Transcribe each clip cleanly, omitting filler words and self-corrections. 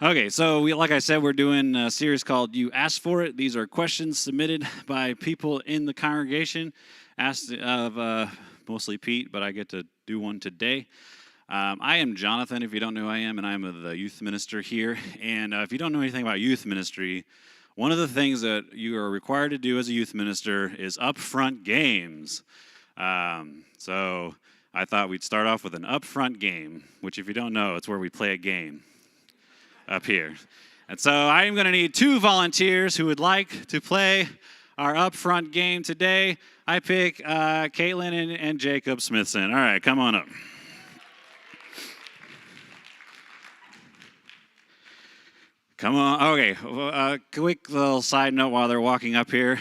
Okay, so like I said, we're doing a series called "You Asked for It." These are questions submitted by people in the congregation, asked of mostly Pete, but I get to do one today. I am Jonathan, if you don't know who I am, and I'm the youth minister here. And if you don't know anything about youth ministry, one of the things that you are required to do as a youth minister is upfront games. So I thought we'd start off with an upfront game, which, if you don't know, it's where we play a game up here. And so I'm going to need 2 volunteers who would like to play our upfront game today. I pick Caitlin and Jacob Smithson. All right, come on up. Come on. Okay, quick little side note while they're walking up here.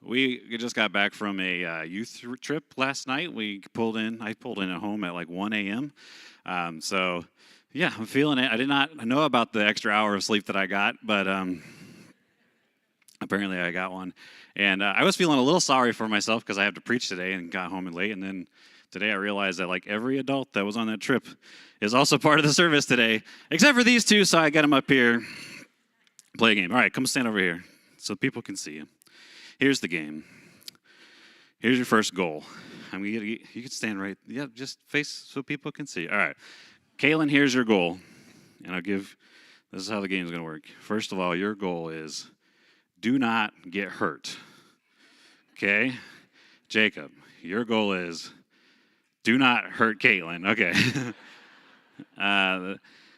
We just got back from a youth trip last night. I pulled in at home at like 1 a.m. So, yeah, I'm feeling it. I did not know about the extra hour of sleep that I got, but apparently I got one. And I was feeling a little sorry for myself because I have to preach today and got home late. And then today I realized that like every adult that was on that trip is also part of the service today, except for these 2. So I got them up here, play a game. All right, come stand over here so people can see you. Here's the game. Here's your first goal. You can stand right. Yeah, just face so people can see. All right. Kaylin, here's your goal. And this is how the game is going to work. First of all, your goal is do not get hurt. Okay? Jacob, your goal is do not hurt Caitlin. Okay.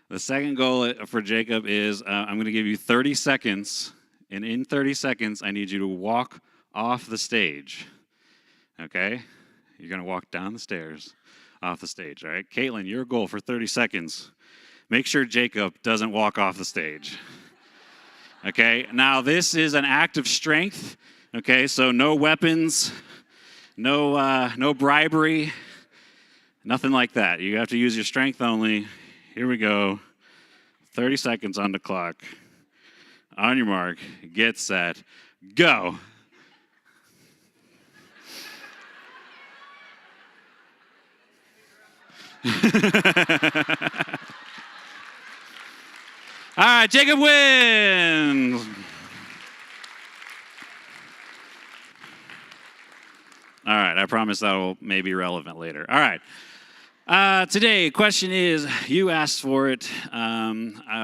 The second goal for Jacob is I'm going to give you 30 seconds. And in 30 seconds, I need you to walk off the stage. Okay? You're going to walk down the stairs off the stage, all right? Caitlin, your goal for 30 seconds, make sure Jacob doesn't walk off the stage. Okay? Now, this is an act of strength, okay? So no weapons, no bribery, nothing like that. You have to use your strength only. Here we go. 30 seconds on the clock. On your mark, get set, go. All right, Jacob wins. All right, I promise that will maybe be relevant later. All right. Today, question is, you asked for it.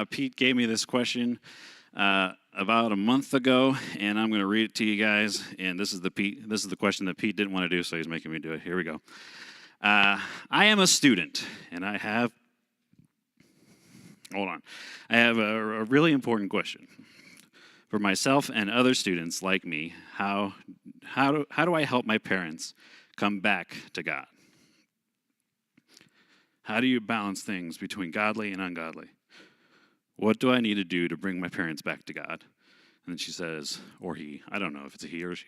Pete gave me this question about a month ago, and I'm going to read it to you guys. And this is the question that Pete didn't want to do, so he's making me do it. Here we go. I am a student, and I have a really important question for myself and other students like me. How do I help my parents come back to God? How do you balance things between godly and ungodly? What do I need to do to bring my parents back to God? And then she says, or he. I don't know if it's a he or she.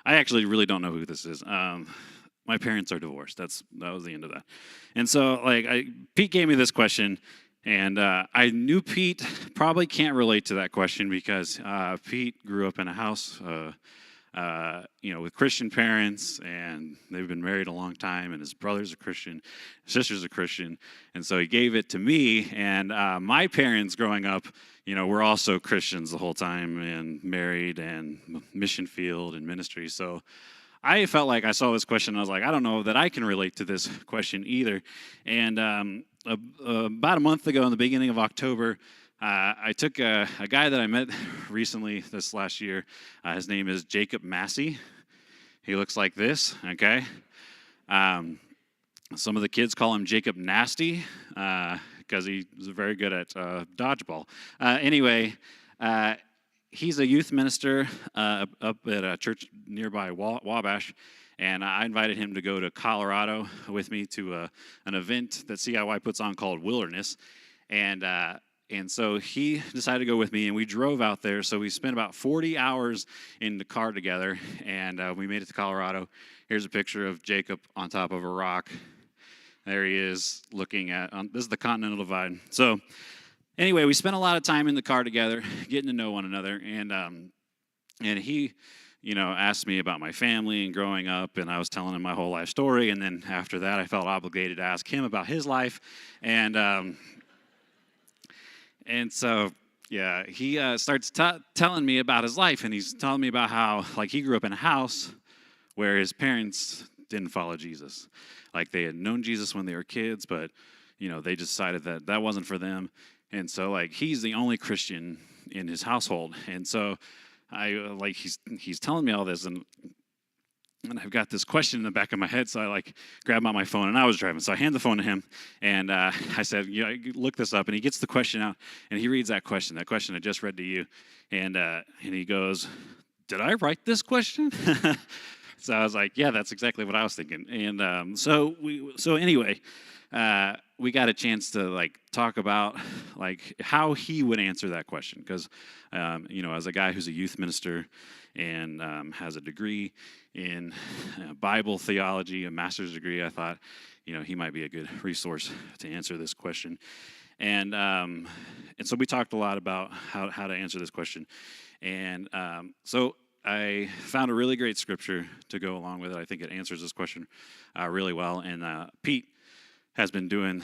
I actually really don't know who this is. My parents are divorced. That was the end of that. And so, Pete gave me this question, and I knew Pete probably can't relate to that question because Pete grew up in a house, with Christian parents, and they've been married a long time, and his brother's a Christian, his sister's a Christian, and so he gave it to me, and my parents growing up, we're also Christians the whole time, and married, and mission field, and ministry, so I felt like I saw this question, and I was like, I don't know that I can relate to this question either, and about a month ago, in the beginning of October, I took a guy that I met recently this last year. His name is Jacob Massey. He looks like this, okay? Some of the kids call him Jacob Nasty because he's very good at dodgeball. Anyway, he's a youth minister up at a church nearby Wabash, and I invited him to go to Colorado with me to an event that CIY puts on called Wilderness, and so he decided to go with me, and we drove out there. So we spent about 40 hours in the car together, and we made it to Colorado. Here's a picture of Jacob on top of a rock. There he is looking at, this is the Continental Divide. So anyway, we spent a lot of time in the car together, getting to know one another, and he, asked me about my family and growing up, and I was telling him my whole life story, and then after that, I felt obligated to ask him about his life, and And so, yeah, he starts telling me about his life, and he's telling me about how, like, he grew up in a house where his parents didn't follow Jesus. Like, they had known Jesus when they were kids, but, they decided that that wasn't for them. And so, like, he's the only Christian in his household. And so, he's telling me all this, and I've got this question in the back of my head, so I grab out my phone, and I was driving, so I hand the phone to him, and I said, look this up, and he gets the question out, and he reads that question I just read to you, and he goes, did I write this question? So I was like, yeah, that's exactly what I was thinking, and so anyway, we got a chance to talk about how he would answer that question, because as a guy who's a youth minister and has a degree in Bible theology, a master's degree, I thought he might be a good resource to answer this question, and so we talked a lot about how to answer this question, and so I found a really great scripture to go along with it. I think it answers this question really well, and Pete has been doing,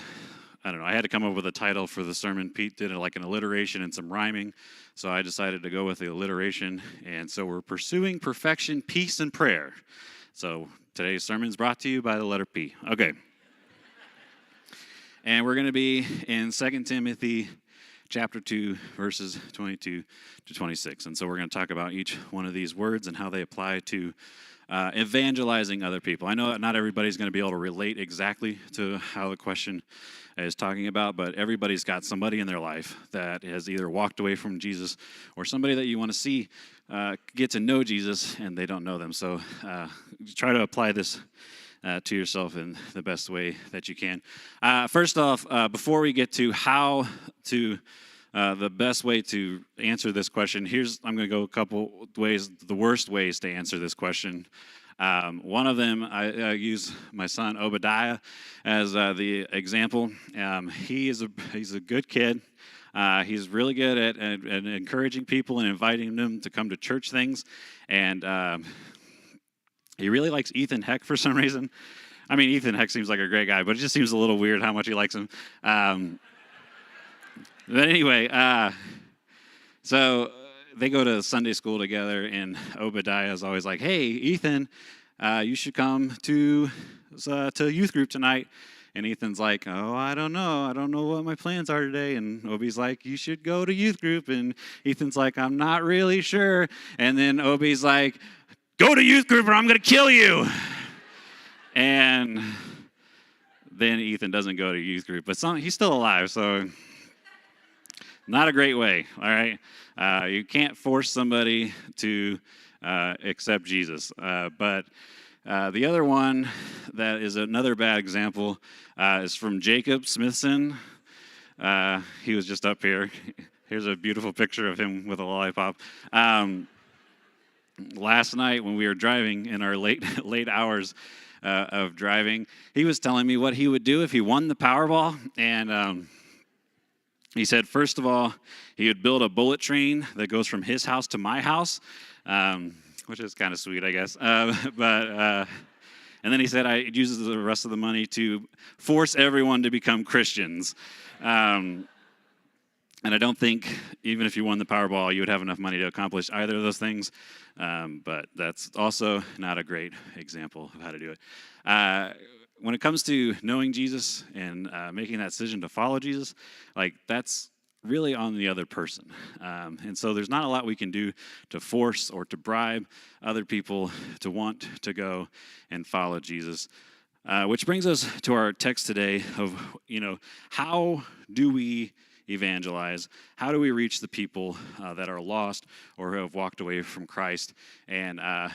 I don't know, I had to come up with a title for the sermon. Pete did an alliteration and some rhyming, so I decided to go with the alliteration, and so we're pursuing perfection, peace, and prayer. So today's sermon is brought to you by the letter P. Okay. And we're going to be in 2 Timothy chapter 2, verses 22 to 26. And so we're going to talk about each one of these words and how they apply to evangelizing other people. I know that not everybody's going to be able to relate exactly to how the question is talking about, but everybody's got somebody in their life that has either walked away from Jesus or somebody that you want to see get to know Jesus and they don't know them. So try to apply this to yourself in the best way that you can. First off, before we get to how to the best way to answer this question, I'm going to go a couple ways, the worst ways to answer this question. One of them, I use my son Obadiah as the example. He's a good kid. He's really good at encouraging people and inviting them to come to church things, and he really likes Ethan Heck for some reason. I mean, Ethan Heck seems like a great guy, but it just seems a little weird how much he likes him. But anyway, so they go to Sunday school together, and Obadiah is always like, hey, Ethan, you should come to youth group tonight. And Ethan's like, oh, I don't know what my plans are today. And Obi's like, you should go to youth group. And Ethan's like, I'm not really sure. And then Obi's like, go to youth group or I'm going to kill you. And then Ethan doesn't go to youth group, but he's still alive, so not a great way, all right? You can't force somebody to accept Jesus. But the other one that is another bad example is from Jacob Smithson. He was just up here. Here's a beautiful picture of him with a lollipop. Last night when we were driving in our late hours of driving, he was telling me what he would do if he won the Powerball, and he said, first of all, he would build a bullet train that goes from his house to my house, which is kind of sweet, I guess. And then he said I uses the rest of the money to force everyone to become Christians. And I don't think, even if you won the Powerball, you would have enough money to accomplish either of those things. But that's also not a great example of how to do it. When it comes to knowing Jesus and making that decision to follow Jesus, that's really on the other person. And so there's not a lot we can do to force or to bribe other people to want to go and follow Jesus. Which brings us to our text today of, how do we evangelize? How do we reach the people that are lost or who have walked away from Christ? And I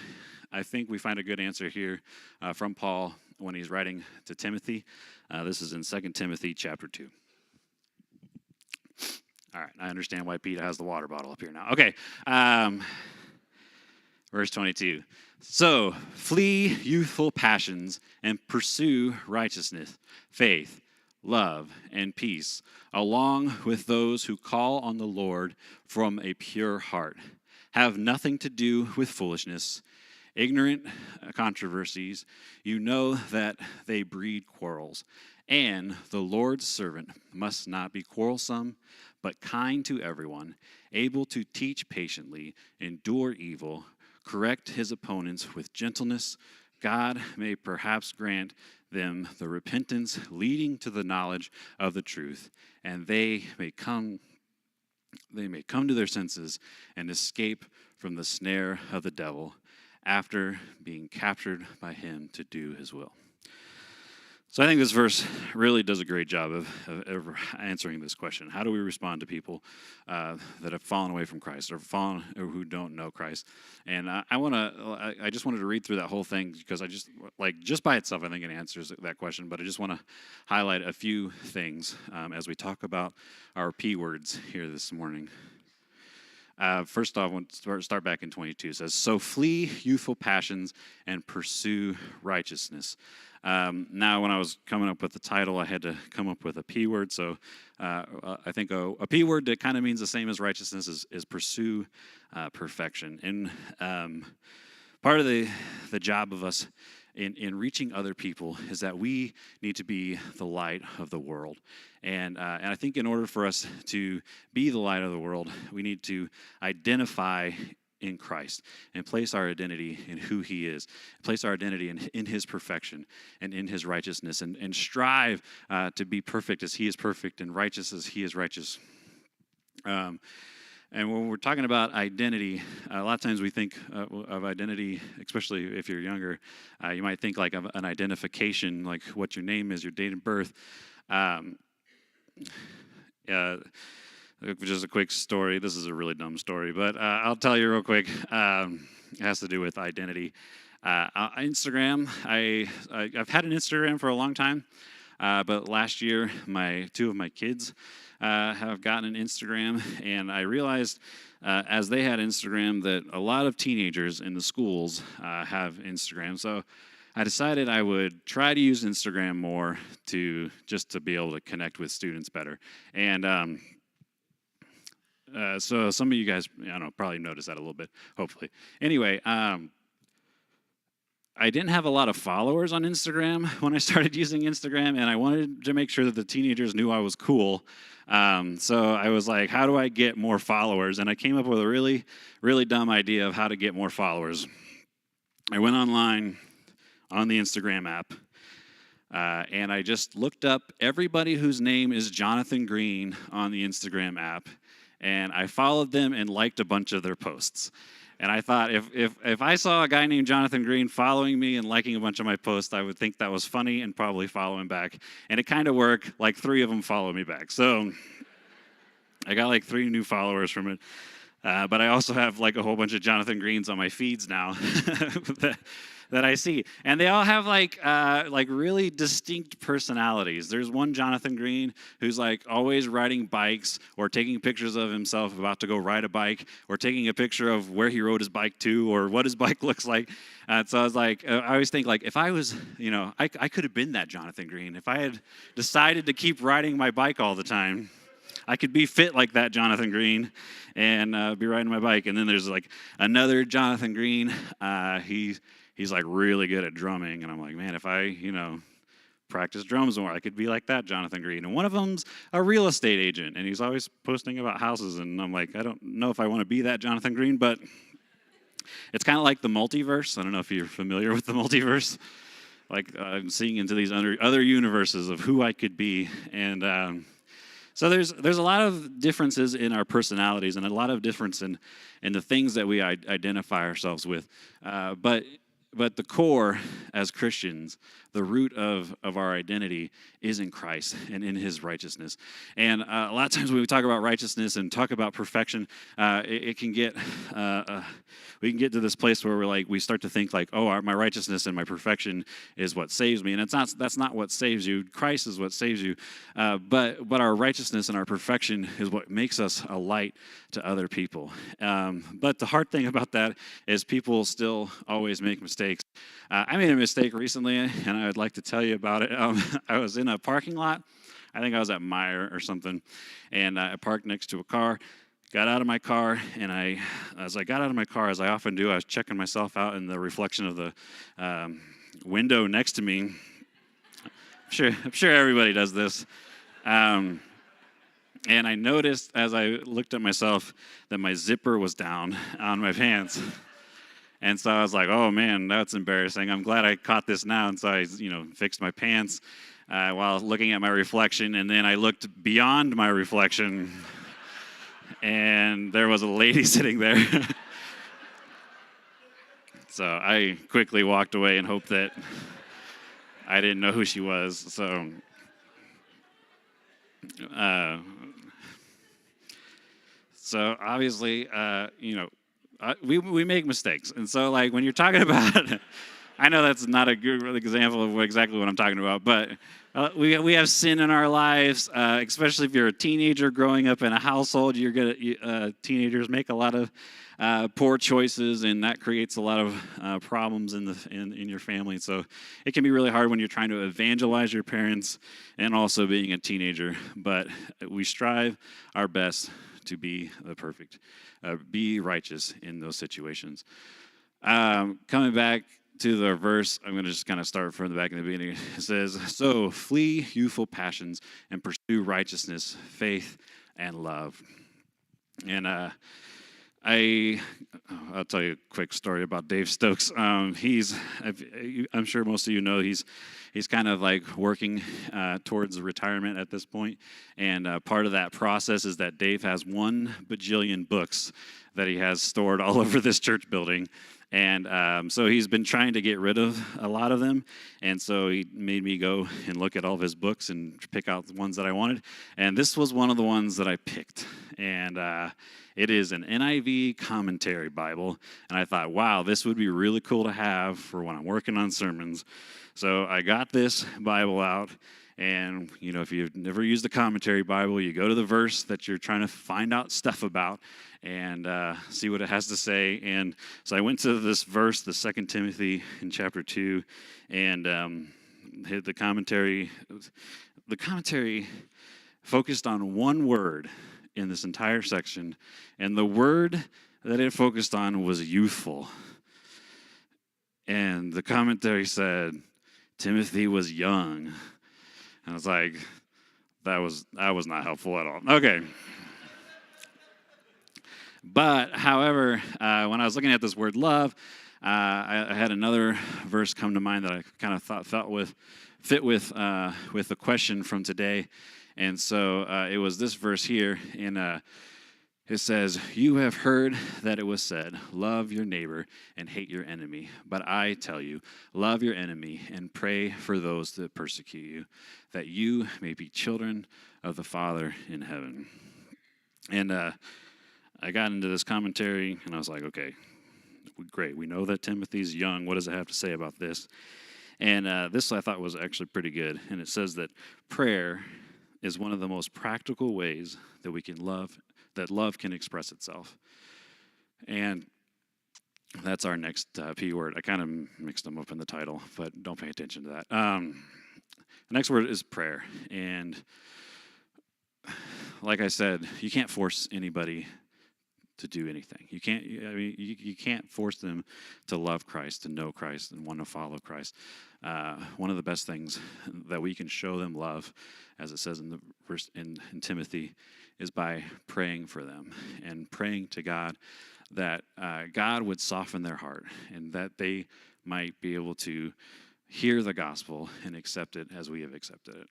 think we find a good answer here from Paul when he's writing to Timothy. This is in 2 Timothy chapter 2. All right, I understand why Pete has the water bottle up here now. Okay, verse 22. So, flee youthful passions and pursue righteousness, faith, love, and peace, along with those who call on the Lord from a pure heart. Have nothing to do with foolishness, ignorant controversies. You know that they breed quarrels. And the Lord's servant must not be quarrelsome, but kind to everyone, able to teach patiently, endure evil, correct his opponents with gentleness. God may perhaps grant them the repentance leading to the knowledge of the truth, and they may come to their senses and escape from the snare of the devil after being captured by him to do his will. So I think this verse really does a great job of answering this question. How do we respond to people that have fallen away from Christ or who don't know Christ? And I just wanted to read through that whole thing because just by itself, I think it answers that question. But I just want to highlight a few things as we talk about our P words here this morning. First off, we'll start back in 22. It says, "So flee youthful passions and pursue righteousness." Now, when I was coming up with the title, I had to come up with a P word. So I think a P word that kind of means the same as righteousness is pursue perfection. And part of the job of us in reaching other people is that we need to be the light of the world. And I think in order for us to be the light of the world, we need to identify in Christ and place our identity in who he is, place our identity in his perfection and in his righteousness, and strive to be perfect as he is perfect and righteous as he is righteous. And when we're talking about identity, a lot of times we think of identity, especially if you're younger, you might think like of an identification, like what your name is, your date of birth. Just a quick story. This is a really dumb story, but I'll tell you real quick. It has to do with identity. Instagram. I've had an Instagram for a long time, but last year, two of my kids have gotten an Instagram, and I realized as they had Instagram that a lot of teenagers in the schools have Instagram. So I decided I would try to use Instagram more to be able to connect with students better. And so some of you guys, probably noticed that a little bit, hopefully. Anyway, I didn't have a lot of followers on Instagram when I started using Instagram, and I wanted to make sure that the teenagers knew I was cool. So I was like, how do I get more followers? And I came up with a really, really dumb idea of how to get more followers. I went online on the Instagram app, and I just looked up everybody whose name is Jonathan Greene on the Instagram app, and I followed them and liked a bunch of their posts. And I thought if I saw a guy named Jonathan Greene following me and liking a bunch of my posts, I would think that was funny and probably follow him back. And it kind of worked. Like 3 of them followed me back. So I got like 3 new followers from it. But I also have like a whole bunch of Jonathan Greenes on my feeds now that I see. And they all have like really distinct personalities. There's one Jonathan Greene who's like always riding bikes or taking pictures of himself about to go ride a bike or taking a picture of where he rode his bike to or what his bike looks like. So I was like, I always think like if I was, I could have been that Jonathan Greene. If I had decided to keep riding my bike all the time, I could be fit like that Jonathan Greene and be riding my bike. And then there's like another Jonathan Greene. He's like really good at drumming. And I'm like, man, if I, practice drums more, I could be like that Jonathan Greene. And one of them's a real estate agent. And he's always posting about houses. And I'm like, I don't know if I want to be that Jonathan Greene, but it's kind of like the multiverse. I don't know if you're familiar with the multiverse. Like I'm seeing into these other universes of who I could be. And so there's a lot of differences in our personalities and a lot of difference in the things that we identify ourselves with. But the core as Christians, the root of our identity is in Christ and in his righteousness. And a lot of times when we talk about righteousness and talk about perfection, it can get, we can get to this place where we start to think like, oh, my righteousness and my perfection is what saves me. And that's not what saves you. Christ is what saves you. But our righteousness and our perfection is what makes us a light to other people. But the hard thing about that is people still always make mistakes. I made a mistake recently, and I would like to tell you about it. I was in a parking lot. I think I was at Meijer or something, and I parked next to a car. got out of my car, and as I got out of my car, as I often do, I was checking myself out in the reflection of the window next to me. I'm sure everybody does this. And I noticed as I looked at myself that my zipper was down on my pants. And so I was like, oh man, that's embarrassing. I'm glad I caught this now. And so I, fixed my pants while looking at my reflection. And then I looked beyond my reflection, and there was a lady sitting there. So I quickly walked away and hoped that I didn't know who she was. So obviously, we make mistakes. And so, like, when you're talking about, I know that's not a good example of exactly what I'm talking about, but we have sin in our lives, especially if you're a teenager growing up in a household. Teenagers make a lot of poor choices, and that creates a lot of problems in your family. So it can be really hard when you're trying to evangelize your parents and also being a teenager. But we strive our best to be the perfect, be righteous in those situations. Coming back to the verse, I'm going to just kind of start from the back in the beginning. It says, "So flee youthful passions and pursue righteousness, faith, and love." And I'll tell you a quick story about Dave Stokes. I'm sure most of you know he's kind of like working towards retirement at this point, and part of that process is that Dave has 1 bajillion books that he has stored all over this church building. And so he's been trying to get rid of a lot of them. And so he made me go and look at all of his books and pick out the ones that I wanted. And this was one of the ones that I picked. And it is an NIV commentary Bible. And I thought, wow, this would be really cool to have for when I'm working on sermons. So I got this Bible out. And, if you've never used a commentary Bible, you go to the verse that you're trying to find out stuff about and see what it has to say. And so I went to this verse, the 2 Timothy in chapter 2, and hit the commentary. The commentary focused on one word in this entire section, and the word that it focused on was youthful. And the commentary said, Timothy was young. And I was like, that was not helpful at all. Okay. But, however, when I was looking at this word love, I had another verse come to mind that I kind of thought fit with the question from today. And so it was this verse here, and it says, "You have heard that it was said, love your neighbor and hate your enemy. But I tell you, love your enemy and pray for those that persecute you, that you may be children of the Father in heaven." And I got into this commentary, and I was like, okay, great. We know that Timothy's young. What does it have to say about this? And this I thought was actually pretty good. And it says that prayer is one of the most practical ways that we can love, that love can express itself. And that's our next P word. I kind of mixed them up in the title, but don't pay attention to that. The next word is prayer. And like I said, you can't force anybody to do anything. You can't force them to love Christ, to know Christ, and want to follow Christ. One of the best things that we can show them love, as it says in the verse in Timothy, is by praying for them and praying to God that God would soften their heart and that they might be able to hear the gospel and accept it as we have accepted it.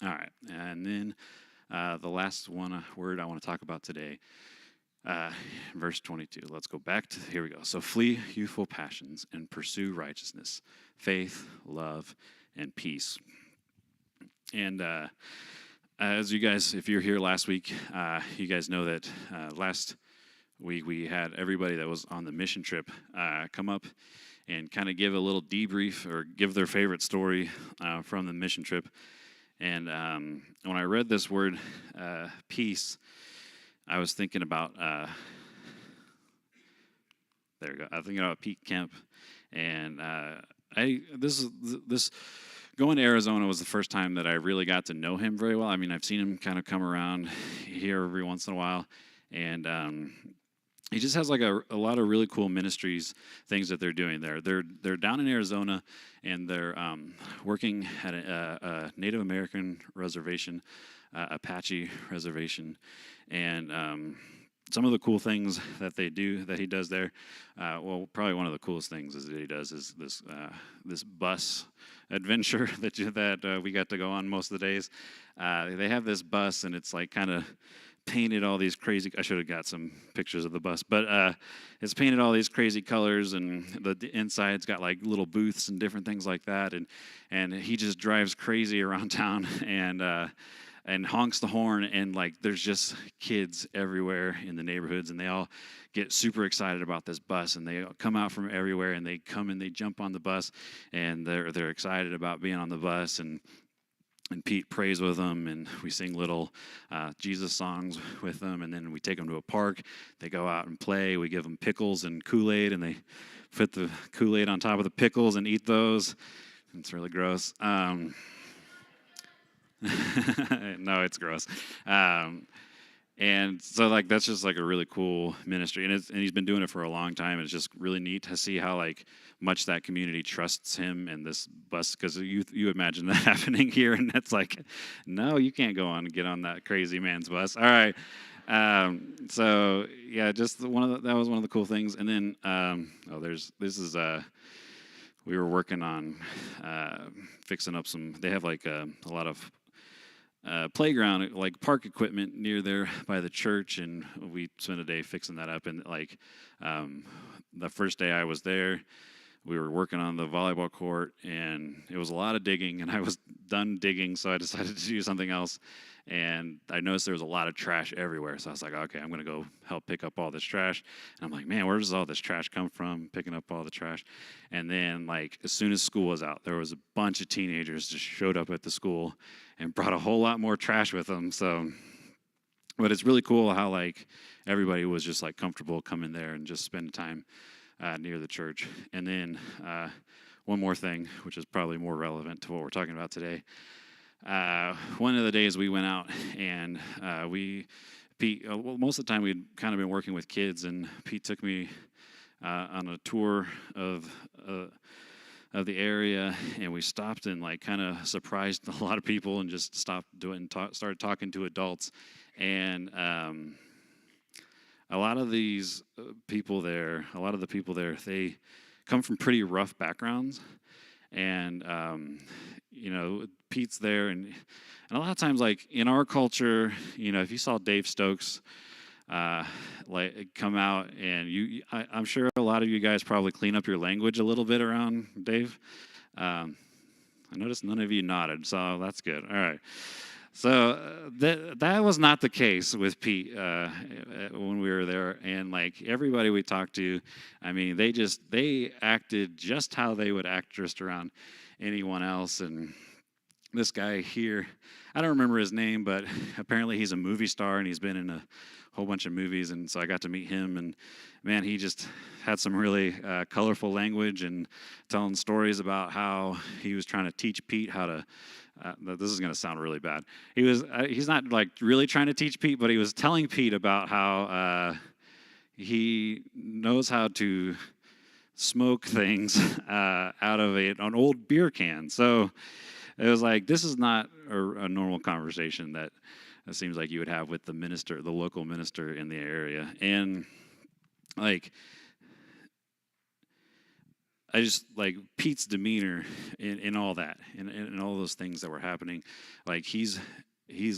All right, and then the last word I want to talk about today, verse 22. Let's go back to, here we go. "So flee youthful passions and pursue righteousness, faith, love, and peace." And as you guys, if you're here last week, you guys know that last week we had everybody that was on the mission trip come up and kind of give a little debrief or give their favorite story from the mission trip. And when I read this word, peace, I was thinking about, there we go, I was thinking about Pete Kemp. And this going to Arizona was the first time that I really got to know him very well. I mean, I've seen him kind of come around here every once in a while, and he just has like a lot of really cool ministries, things that they're doing there. They're down in Arizona, and they're working at a Native American reservation, Apache reservation, and some of the cool things that he does there. Well, probably one of the coolest things that he does is this bus adventure that we got to go on most of the days. They have this bus, and it's like kind of painted all these crazy. I should have got some pictures of the bus, but it's painted all these crazy colors, and the inside's got like little booths and different things like that. And he just drives crazy around town and honks the horn, and like there's just kids everywhere in the neighborhoods, and they all get super excited about this bus, and they come out from everywhere, and they come and they jump on the bus, and they're excited about being on the bus, and Pete prays with them, and we sing little Jesus songs with them, and then we take them to a park. They go out and play. We give them pickles and Kool-Aid, and they put the Kool-Aid on top of the pickles and eat those. It's really gross. No, it's gross. And so like that's just like a really cool ministry, and he's been doing it for a long time. And it's just really neat to see how like much that community trusts him and this bus, because you imagine that happening here, and that's like, no, you can't get on that crazy man's bus. All right. So yeah, just that was one of the cool things. And then we were working on fixing up they have like a lot of playground, like park equipment near there by the church, and we spent a day fixing that up. And like the first day I was there, we were working on the volleyball court, and it was a lot of digging, and I was done digging, so I decided to do something else. And I noticed there was a lot of trash everywhere, so I was like, okay, I'm going to go help pick up all this trash. And I'm like, man, where does all this trash come from, picking up all the trash? And then, like, as soon as school was out, there was a bunch of teenagers just showed up at the school and brought a whole lot more trash with them. So, but it's really cool how, like, everybody was just, like, comfortable coming there and just spending time near the church. And then one more thing, which is probably more relevant to what we're talking about today. One of the days we went out, and Pete, most of the time we'd kind of been working with kids, and Pete took me on a tour of the area, and we stopped and like kind of surprised a lot of people, and just stopped started talking to adults. And a lot of the people there, they come from pretty rough backgrounds, and Pete's there, and a lot of times, like in our culture, if you saw Dave Stokes like come out, and I'm sure a lot of you guys probably clean up your language a little bit around Dave. I noticed none of you nodded, so that's good. All right. So that was not the case with Pete when we were there, and like everybody we talked to, I mean, they acted just how they would act just around anyone else. And this guy here, I don't remember his name, but apparently he's a movie star, and he's been in a whole bunch of movies, and so I got to meet him, and man, he just had some really colorful language, and telling stories about how he was trying to teach Pete how to this is going to sound really bad. He's not like really trying to teach Pete, but he was telling Pete about how he knows how to smoke things out of an old beer can. So it was like, this is not a normal conversation that it seems like you would have with the local minister in the area. And like, I just like Pete's demeanor in all that, in all those things that were happening. Like he's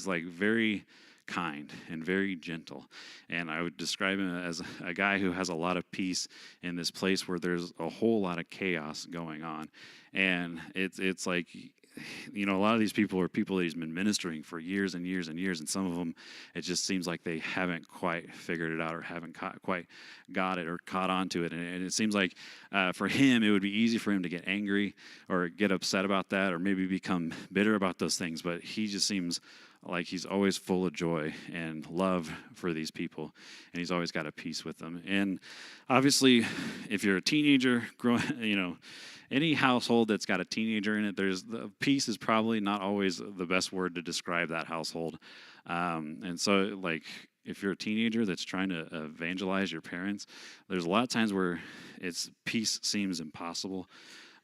like very kind and very gentle, and I would describe him as a guy who has a lot of peace in this place where there's a whole lot of chaos going on. And it's like, a lot of these people are people that he's been ministering for years and years and years, and some of them, it just seems like they haven't quite figured it out, or haven't quite got it or caught on to it. And it seems like for him, it would be easy for him to get angry or get upset about that, or maybe become bitter about those things, but he just seems like he's always full of joy and love for these people, and he's always got a peace with them. And obviously, if you're a teenager, growing, any household that's got a teenager in it, the peace is probably not always the best word to describe that household. And so, like, if you're a teenager that's trying to evangelize your parents, there's a lot of times where peace seems impossible.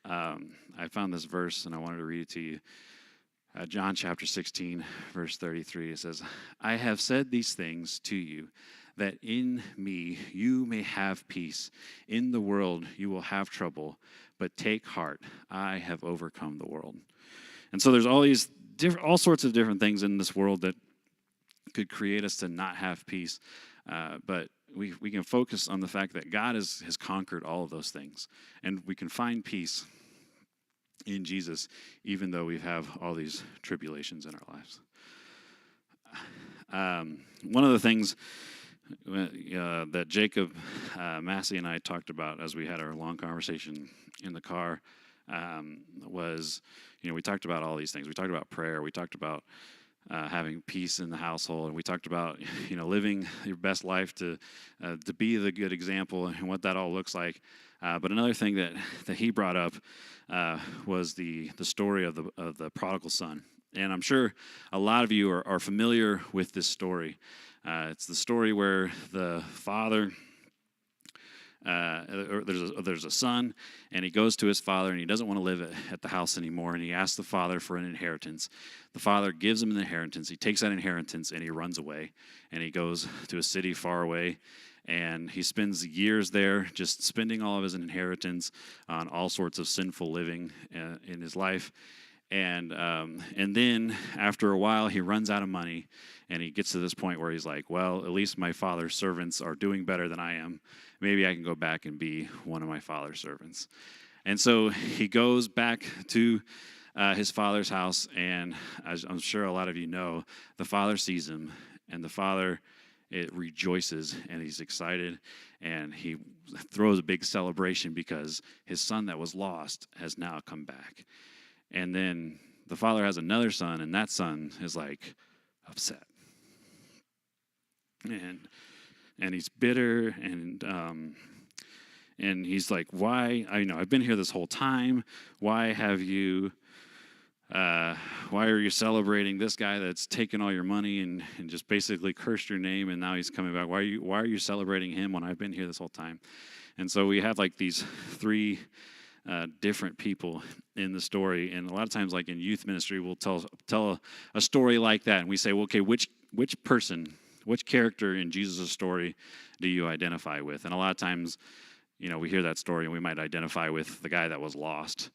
I found this verse, and I wanted to read it to you. John chapter 16, verse 33, it says, I have said these things to you, that in me you may have peace. In the world you will have trouble, but take heart, I have overcome the world. And so there's all sorts of different things in this world that could create us to not have peace, but we can focus on the fact that God has conquered all of those things, and we can find peace in Jesus, even though we have all these tribulations in our lives. One of the things that Jacob Massey and I talked about as we had our long conversation in the car was, we talked about all these things. We talked about prayer. We talked about having peace in the household, and we talked about living your best life to be the good example and what that all looks like. But another thing that he brought up was the story of the prodigal son, and I'm sure a lot of you are familiar with this story. It's the story where the father. There's a son, and he goes to his father, and he doesn't want to live at the house anymore, and he asks the father for an inheritance. The father gives him an inheritance. He takes that inheritance, and he runs away, and he goes to a city far away, and he spends years there just spending all of his inheritance on all sorts of sinful living in his life. And then after a while, he runs out of money, and he gets to this point where he's like, well, at least my father's servants are doing better than I am. Maybe I can go back and be one of my father's servants. And so he goes back to his father's house, and as I'm sure a lot of you know, the father sees him, and the father rejoices, and he's excited, and he throws a big celebration because his son that was lost has now come back. And then the father has another son, and that son is like upset. And he's bitter, and he's like, why? I've been here this whole time. Why have you? Why are you celebrating this guy that's taken all your money and just basically cursed your name, and now he's coming back? Why are you celebrating him when I've been here this whole time? And so we have like these three different people in the story, and a lot of times, like in youth ministry, we'll tell a story like that, and we say, well, okay, which person, which character in Jesus' story do you identify with? And a lot of times, we hear that story, and we might identify with the guy that was lost.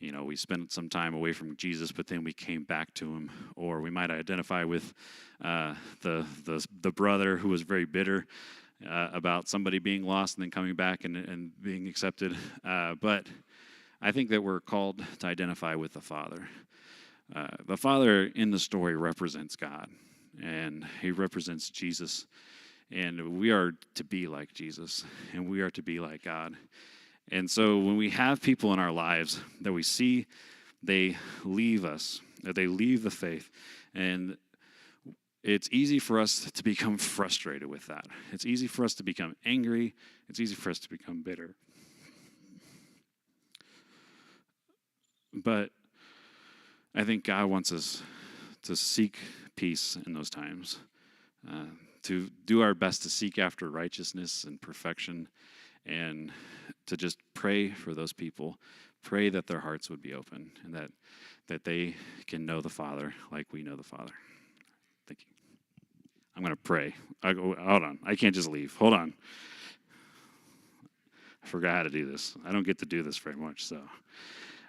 We spent some time away from Jesus, but then we came back to him. Or we might identify with the brother who was very bitter about somebody being lost and then coming back and being accepted. But I think that we're called to identify with the Father. The Father in the story represents God, and he represents Jesus. And we are to be like Jesus, and we are to be like God. And so when we have people in our lives that we see, they leave us, that they leave the faith, and it's easy for us to become frustrated with that. It's easy for us to become angry. It's easy for us to become bitter. But I think God wants us to seek peace in those times, to do our best to seek after righteousness and perfection, and to just pray for those people, pray that their hearts would be open, and that they can know the Father like we know the Father. Thank you. I'm going to pray. Hold on. I can't just leave. Hold on. I forgot how to do this. I don't get to do this very much, so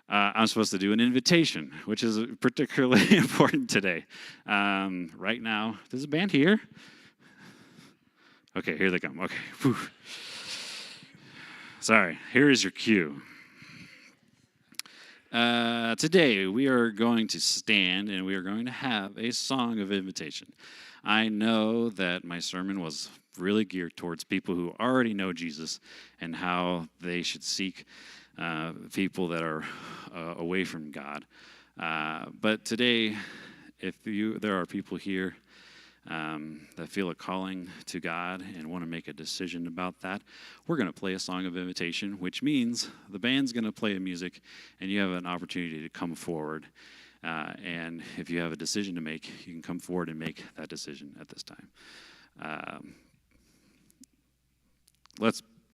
I'm supposed to do an invitation, which is particularly important today. Right now, there's a band here. Okay, here they come. Okay. Whew. Sorry, here is your cue. Today, we are going to stand and we are going to have a song of invitation. I know that my sermon was really geared towards people who already know Jesus and how they should seek people that are away from God. But today, if there are people here that feel a calling to God and want to make a decision about that, we're going to play a song of invitation, which means the band's going to play music, and you have an opportunity to come forward. And if you have a decision to make, you can come forward and make that decision at this time. Let's